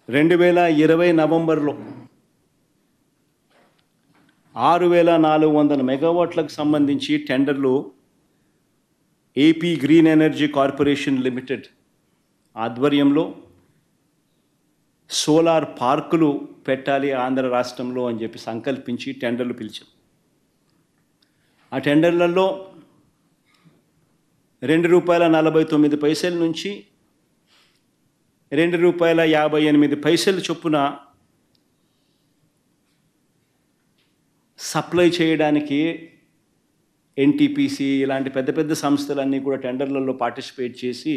2020 నవంబర్లో 6400 మెగావాట్లకు సంబంధించి టెండర్లు AP green energy corporation limited ఆధ్వర్యంలో సోలార్ పార్కులు పెట్టాలి ఆంధ్ర రాష్ట్రంలో అని చెప్పి సంకల్పించి టెండర్లు పిలిచాం. ఆ టెండర్లలో ₹2.49 నుంచి ₹2.58 చొప్పున సప్లై చేయడానికి ఎన్టీపీసీ ఇలాంటి పెద్ద పెద్ద సంస్థలన్నీ కూడా టెండర్లలో పార్టిసిపేట్ చేసి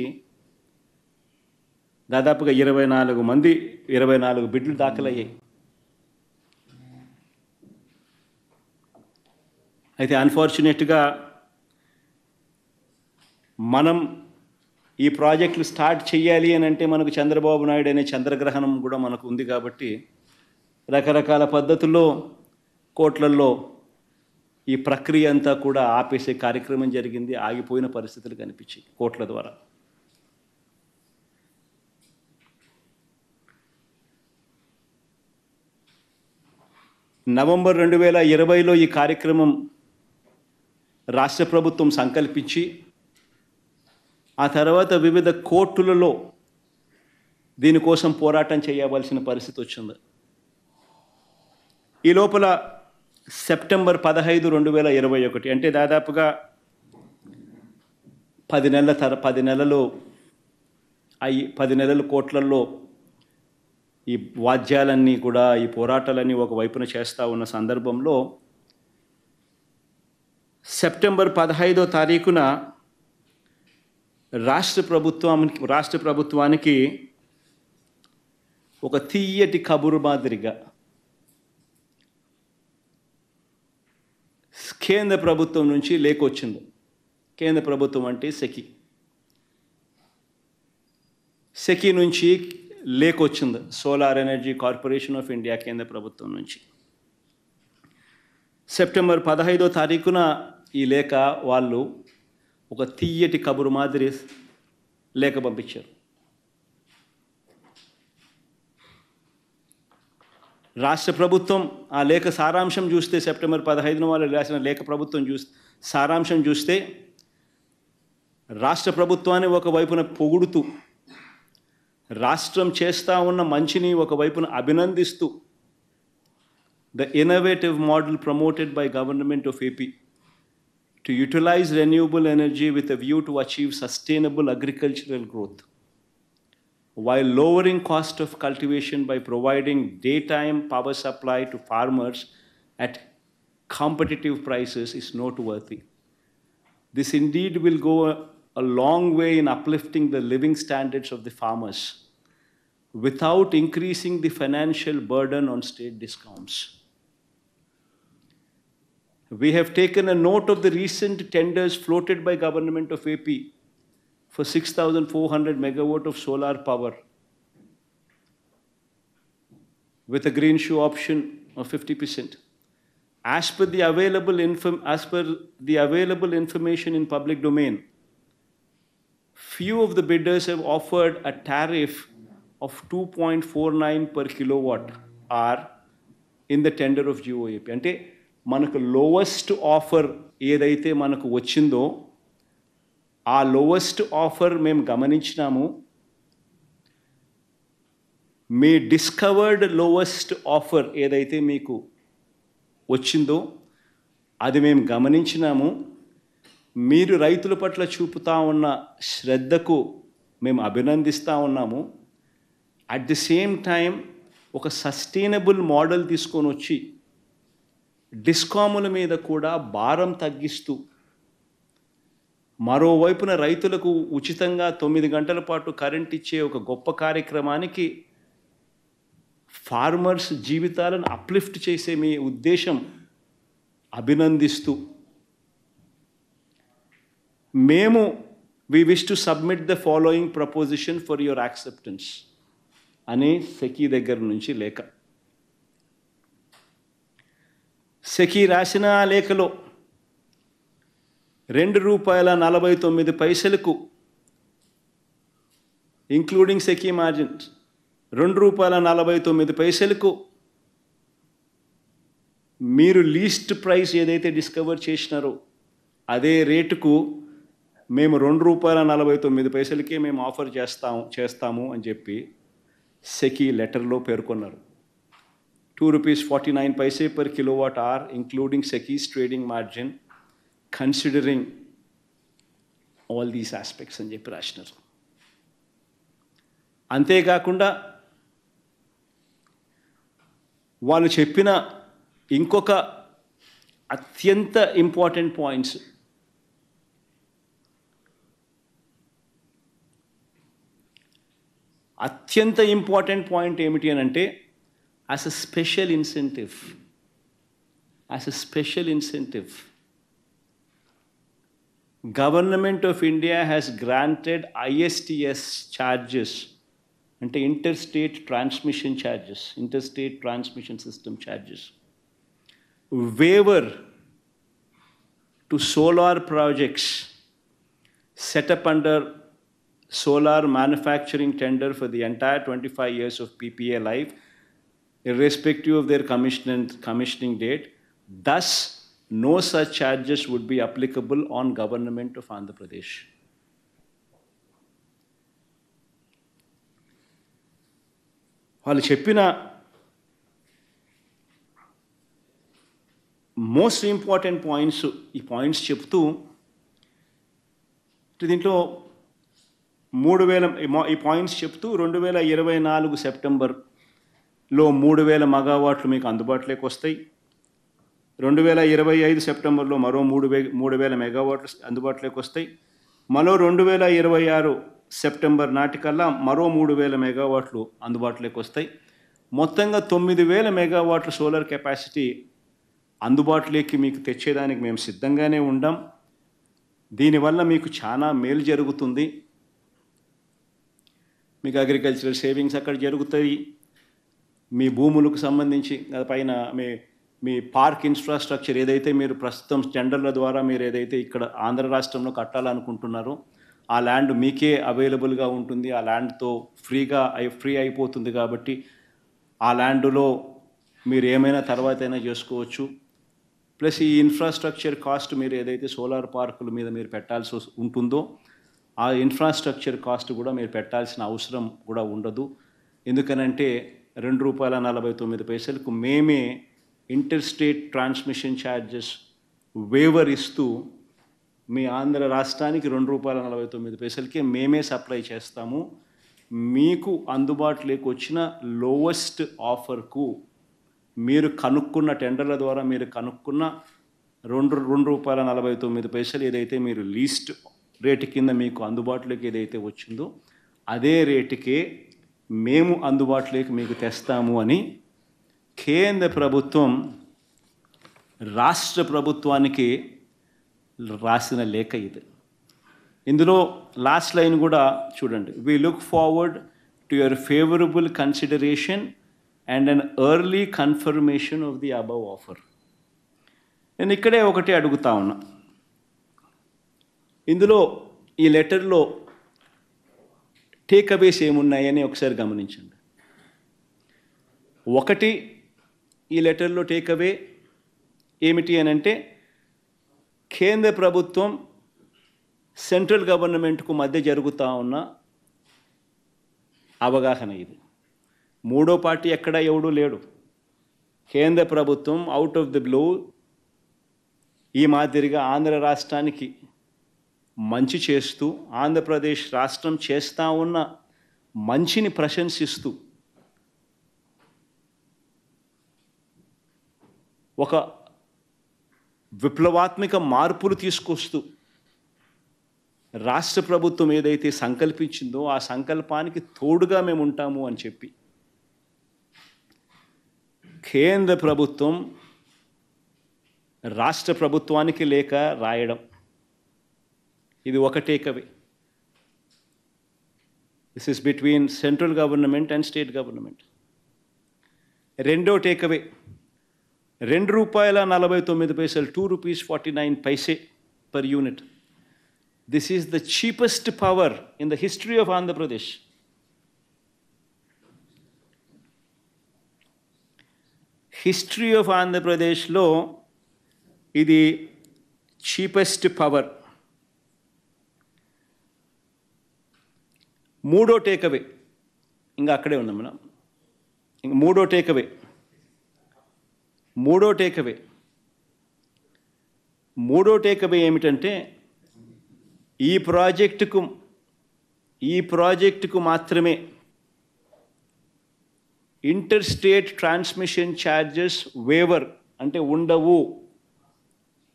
దాదాపుగా 24 బిడ్లు దాఖలయ్యాయి. అయితే అన్ఫార్చునేట్గా మనం ఈ ప్రాజెక్టులు స్టార్ట్ చేయాలి అని అంటే మనకు చంద్రబాబు నాయుడు అనే చంద్రగ్రహణం కూడా మనకు ఉంది కాబట్టి రకరకాల పద్ధతుల్లో కోట్లల్లో ఈ ప్రక్రియ అంతా కూడా ఆపేసే కార్యక్రమం జరిగింది. ఆగిపోయిన పరిస్థితులు కనిపించాయి కోట్ల ద్వారా. నవంబర్ 2020లో ఈ కార్యక్రమం రాష్ట్ర ప్రభుత్వం సంకల్పించి ఆ తర్వాత వివిధ కోర్టులలో దీనికోసం పోరాటం చేయవలసిన పరిస్థితి వచ్చింది. ఈ లోపల సెప్టెంబర్ 15, 2021 అంటే దాదాపుగా 10 నెలలు కోట్లల్లో ఈ వాద్యాలన్నీ కూడా ఈ పోరాటాలన్నీ ఒకవైపున చేస్తూ ఉన్న సందర్భంలో సెప్టెంబర్ 15వ తారీఖున రాష్ట్ర ప్రభుత్వానికి ఒక తీయటి కబురు మాదిరిగా కేంద్ర ప్రభుత్వం నుంచి లేఖ వచ్చింది. కేంద్ర ప్రభుత్వం అంటే సెకీ నుంచి లేఖ వచ్చింది. Solar energy corporation of India కేంద్ర ప్రభుత్వం నుంచి సెప్టెంబర్ 15వ తారీఖున ఈ లేఖ వాళ్ళు ఒక తీయటి కబురు మాదిరి లేఖ పంపించారు. రాష్ట్ర ప్రభుత్వం ఆ లేఖ సారాంశం చూస్తే సెప్టెంబర్ 15న వాళ్ళు రాసిన లేఖ సారాంశం చూస్తే రాష్ట్ర ప్రభుత్వాన్ని ఒకవైపున పొగుడుతూ రాష్ట్రం చేస్తూ ఉన్న మంచిని ఒకవైపున అభినందిస్తూ the innovative model promoted by government of AP to utilize renewable energy with a view to achieve sustainable agricultural growth while lowering cost of cultivation by providing daytime power supply to farmers at competitive prices is noteworthy. This indeed will go a long way in uplifting the living standards of the farmers without increasing the financial burden on state discounts. We have taken a note of the recent tenders floated by government of AP for 6,400 megawatt of solar power with a green shoe option of 50%. As per the available information in public domain, few of the bidders have offered a tariff of 2.49 per kilowatt hour in the tender of GOAP. అంటే మనకు lowest offer ఏదైతే మనకు వచ్చిందో ఆ lowest offer మేము గమనించినాము. మీ discovered lowest offer ఏదైతే మీకు వచ్చిందో అది మేము గమనించినాము. మీరు రైతుల పట్ల చూపుతా ఉన్న శ్రద్ధకు మేము అభినందిస్తూ ఉన్నాము. అట్ ది సేమ్ టైం ఒక సస్టైనబుల్ మోడల్ తీసుకొని వచ్చి డిస్కాముల మీద కూడా భారం తగ్గిస్తూ మరోవైపున రైతులకు ఉచితంగా 9 గంటల పాటు కరెంట్ ఇచ్చే ఒక గొప్ప కార్యక్రమానికి ఫార్మర్స్ జీవితాలను అప్లిఫ్ట్ చేసే మీ ఉద్దేశం అభినందిస్తూ మేము we wish to submit the following proposition for your acceptance అని సెకీ దగ్గర నుంచి లేఖ. సెకీ రాసిన లేఖలో ₹2.49 ఇంక్లూడింగ్ సెకీ మార్జిన్స్ ₹2.49 మీరు లీస్ట్ ప్రైస్ ఏదైతే డిస్కవర్ చేసినారో అదే రేటుకు మేము ₹2.49 మేము ఆఫర్ చేస్తాము అని చెప్పి సెకీ లెటర్లో పేర్కొన్నారు. ₹2.49 per kilowatt hour, including SECI's trading margin, considering all these aspects అని చెప్పి రాసినారు. అంతేకాకుండా వాళ్ళు చెప్పిన ఇంకొక అత్యంత ఇంపార్టెంట్ పాయింట్స్, ఏమిటి అని అంటే, as a special incentive, Government of India has granted ISTS charges, అంటే interstate transmission system charges, waiver to solar projects set up under solar manufacturing tender for the entire 25 years of PPA life, irrespective of their commissioning date. Thus, no such charges would be applicable on Government of Andhra Pradesh. వాళ్ళు చెప్పిన most important points, ఈ points చెప్తూ దీంట్లో 2024 సెప్టెంబర్లో 3000 మెగావాట్లు మీకు అందుబాటులోకి వస్తాయి. 2025 సెప్టెంబర్లో మరో 3000 మెగావాట్లు అందుబాటులోకి వస్తాయి. మరో 2026 సెప్టెంబర్ నాటికల్లా మరో 3000 మెగావాట్లు అందుబాటులోకి వస్తాయి. మొత్తంగా 9000 మెగావాట్ల సోలార్ కెపాసిటీ అందుబాటులోకి మీకు తెచ్చేదానికి మేము సిద్ధంగానే ఉండాం. దీనివల్ల మీకు చాలా మేలు జరుగుతుంది. మీకు అగ్రికల్చరల్ సేవింగ్స్ అక్కడ జరుగుతాయి. మీ భూములకు సంబంధించి పైన మీ పార్క్ ఇన్ఫ్రాస్ట్రక్చర్ ఏదైతే మీరు ప్రస్తుతం టెండర్ల ద్వారా మీరు ఏదైతే ఇక్కడ ఆంధ్ర రాష్ట్రంలో కట్టాలనుకుంటున్నారో ఆ ల్యాండ్ మీకే అవైలబుల్గా ఉంటుంది. ఆ ల్యాండ్తో ఫ్రీ అయిపోతుంది. కాబట్టి ఆ ల్యాండ్లో మీరు ఏమైనా తర్వాత అయినా చేసుకోవచ్చు. ప్లస్ ఈ ఇన్ఫ్రాస్ట్రక్చర్ కాస్ట్ మీరు ఏదైతే సోలార్ పార్కుల మీద మీరు పెట్టాల్సి ఉంటుందో ఆ ఇన్ఫ్రాస్ట్రక్చర్ కాస్ట్ కూడా మీరు పెట్టాల్సిన అవసరం కూడా ఉండదు. ఎందుకనంటే ₹2.49 మేమే ఇంటర్స్టేట్ ట్రాన్స్మిషన్ ఛార్జెస్ వేవర్ ఇస్తూ మీ ఆంధ్ర రాష్ట్రానికి ₹2.49 మేమే సప్లై చేస్తాము. మీకు అందుబాటులోకి వచ్చిన లోవెస్ట్ ఆఫర్కు మీరు కనుక్కున్న టెండర్ల ద్వారా మీరు కనుక్కున్న ₹2.49 ఏదైతే మీరు లీస్ట్ రేటు కింద మీకు అందుబాటులోకి ఏదైతే వచ్చిందో అదే రేటుకే మేము అందుబాటులోకి మీకు తెస్తాము అని కేంద్ర ప్రభుత్వం రాష్ట్ర ప్రభుత్వానికి రాసిన లేఖ ఇది. ఇందులో లాస్ట్ లైన్ కూడా చూడండి. We look forward to your favorable consideration and an early confirmation of the above offer. నేను ఇక్కడే ఒకటి అడుగుతా ఉన్నా. ఇందులో ఈ లెటర్లో టేక్అవేస్ ఏమున్నాయని ఒకసారి గమనించండి. ఒకటి, ఈ లెటర్లో టేక్అవే ఏమిటి అని అంటే కేంద్ర ప్రభుత్వం సెంట్రల్ గవర్నమెంట్కు మధ్య జరుగుతూ ఉన్న అవగాహన ఇది. మూడో పార్టీ ఎక్కడ ఎవడూ లేడు. కేంద్ర ప్రభుత్వం అవుట్ ఆఫ్ ది బ్లూ ఈ మాదిరిగా ఆంధ్ర రాష్ట్రానికి మంచి చేస్తూ ఆంధ్రప్రదేశ్ రాష్ట్రం చేస్తూ ఉన్న మంచిని ప్రశంసిస్తూ ఒక విప్లవాత్మక మార్పులు తీసుకొస్తూ రాష్ట్ర ప్రభుత్వం ఏదైతే సంకల్పించిందో ఆ సంకల్పానికి తోడుగా మేము ఉంటాము అని చెప్పి కేంద్ర ప్రభుత్వం రాష్ట్ర ప్రభుత్వానికి లేఖ రాయడం, ఇది ఒక takeaway. This is between central government and state government. రెండో takeaway ₹2.49, ₹2.49 per unit. This is the cheapest power in the history of Andhra Pradesh. History of ఆంధ్రప్రదేశ్లో ఇది చీపెస్ట్ పవర్. మూడో టేకవే, ఇంకా అక్కడే ఉన్నాం మనం. ఇంక మూడో టేకవే ఏమిటంటే ఈ ప్రాజెక్టుకు మాత్రమే inter state transmission charges waiver అంటే ఉండవు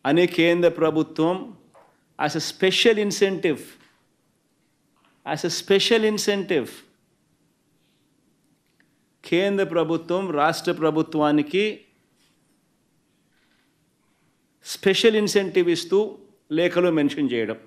అనే కేంద్ర ప్రభుత్వం యాజ్ ఎ స్పెషల్ ఇన్సెంటివ్ కేంద్ర ప్రభుత్వం రాష్ట్ర ప్రభుత్వానికి స్పెషల్ ఇన్సెంటివ్ ఇస్తూ లేఖలో మెన్షన్ చేయడం.